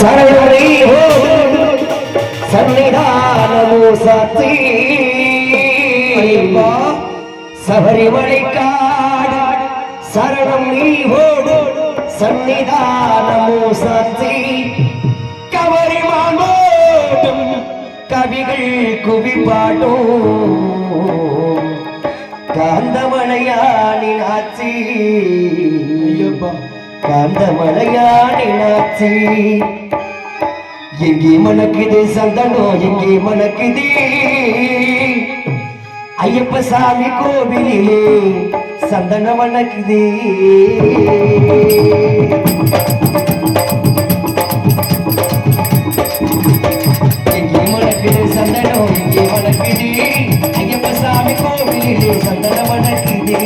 சரணை சன்னிதானமோ சத்தி சபரிமலை காடு சரணம் நீ ஓடு சன்னிதானமோ சத்தி கவரிமானோடும் கவிகள் குவிப்பாடும் காந்தமலையானின் ஆட்சி காந்தமலையானின் ஆட்சி எங்கே மணக்குது சந்தனம் எங்கே மணக்குது ஐயப்ப சாமி கோவிலிலே சந்தனம் மணக்குது எங்கே மணக்குது சந்தனம் எங்கே மணக்குது ஐயப்ப சாமி கோவிலிலே சந்தனம் மணக்குது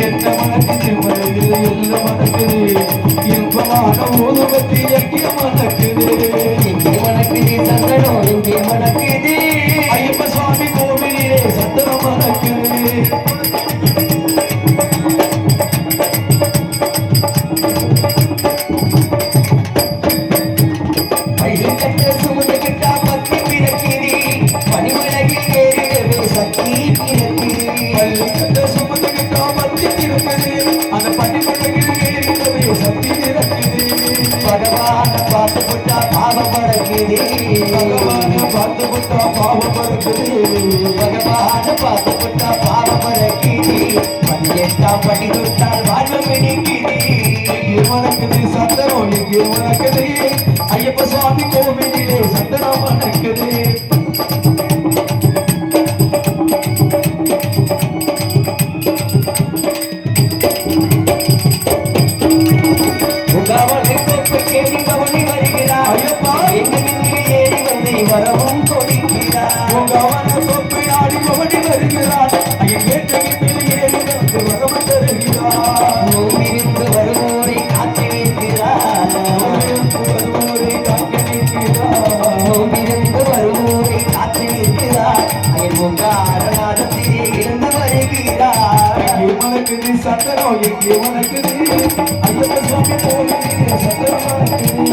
என்ன மணக்குது மனதில் எல்லாம் மணக்குது இன்பமான ஊதுபத்தி எங்கே மணக்குது எங்கே மணக்குது சந்தனம் எங்கே மணக்குது ஐயப்ப சுவாமி கோவிலிலே சந்தனம் மணக்குது ஐயப்ப சுவாமி கோவிலிலே சந்தனம் மணக்குது வரவும் கொடுக்கிறார் ஆடி பவனி வருகிறார் வரவும் தருகிறார் நோவிருந்து வருவோரை காத்து நிற்கிறார் நோவிருந்து வருவோரை காத்து நிற்கிறார் அயல்முகாரநாதத்திலே இருந்து வருகிறார் மனக்குது சந்தனம் எங்கே மனக்குது ஐயப்ப சுவாமி கோவிலிலே சந்தனம் மணக்குது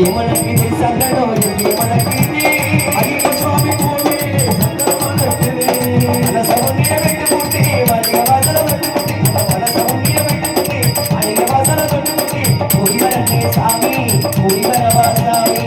மனக்குது சந்தனம் எங்கே மனக்குது ஐயப்ப சுவாமி கோவிலிலே சந்தனம் மணக்குது மனசவுண்டிய விட்டு முட்டி மளிகை வாசல விட்டு முட்டி மனசவுண்டிய விட்டு முட்டி மளிகை வாசல தொட்டு முட்டி போய் வரனே சாமி போய் வரவா சாமி